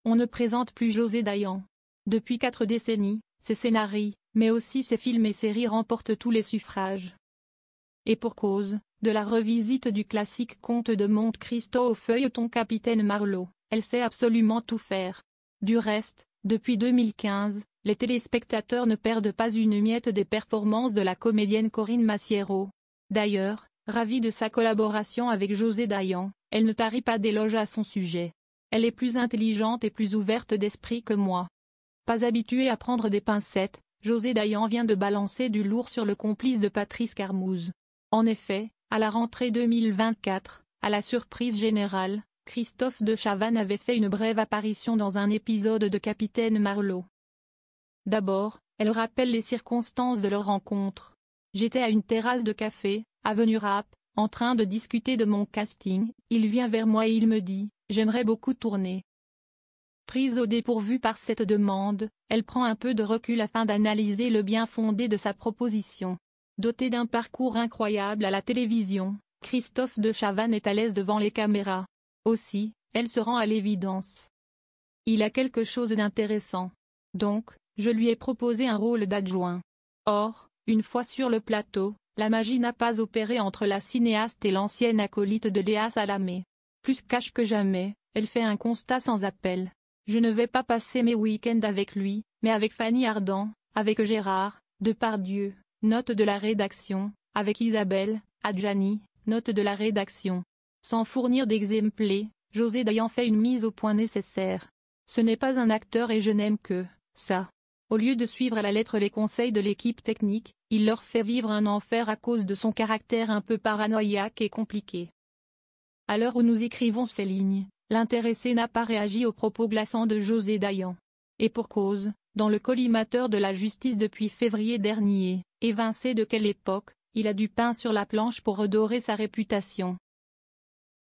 on ne présente plus José Dayan. Depuis 4 décennies, ses scénarios, mais aussi ses films et séries remportent tous les suffrages. Et pour cause, de la revisite du classique Conte de Monte Cristo au feuilleton Capitaine Marlowe, elle sait absolument tout faire. Du reste, depuis 2015, les téléspectateurs ne perdent pas une miette des performances de la comédienne Corinne Massiero. D'ailleurs, ravie de sa collaboration avec José Dayan, elle ne tarit pas d'éloges à son sujet. Elle est plus intelligente et plus ouverte d'esprit que moi. Pas habituée à prendre des pincettes, José Dayan vient de balancer du lourd sur le complice de Patrice Carmouze. En effet, à la rentrée 2024, à la surprise générale, Christophe de Chavannes avait fait une brève apparition dans un épisode de Capitaine Marlowe. D'abord, elle rappelle les circonstances de leur rencontre. J'étais à une terrasse de café, avenue Rapp, en train de discuter de mon casting, il vient vers moi et il me dit « J'aimerais beaucoup tourner ». Prise au dépourvu par cette demande, elle prend un peu de recul afin d'analyser le bien fondé de sa proposition. Doté d'un parcours incroyable à la télévision, Christophe de Chavannes est à l'aise devant les caméras. Aussi, elle se rend à l'évidence. Il a quelque chose d'intéressant. Donc, je lui ai proposé un rôle d'adjoint. Or, une fois sur le plateau, la magie n'a pas opéré entre la cinéaste et l'ancienne acolyte de Léa Salamé. Plus cash que jamais, elle fait un constat sans appel. Je ne vais pas passer mes week-ends avec lui, mais avec Fanny Ardant, avec Gérard Depardieu, note de la rédaction, avec Isabelle Adjani, note de la rédaction. Sans fournir d'exemplés, José Dayan fait une mise au point nécessaire. Ce n'est pas un acteur et je n'aime que ça. Au lieu de suivre à la lettre les conseils de l'équipe technique, il leur fait vivre un enfer à cause de son caractère un peu paranoïaque et compliqué. À l'heure où nous écrivons ces lignes, l'intéressé n'a pas réagi aux propos glaçants de José Dayan. Et pour cause, dans le collimateur de la justice depuis février dernier, évincé de quelle époque, il a du pain sur la planche pour redorer sa réputation.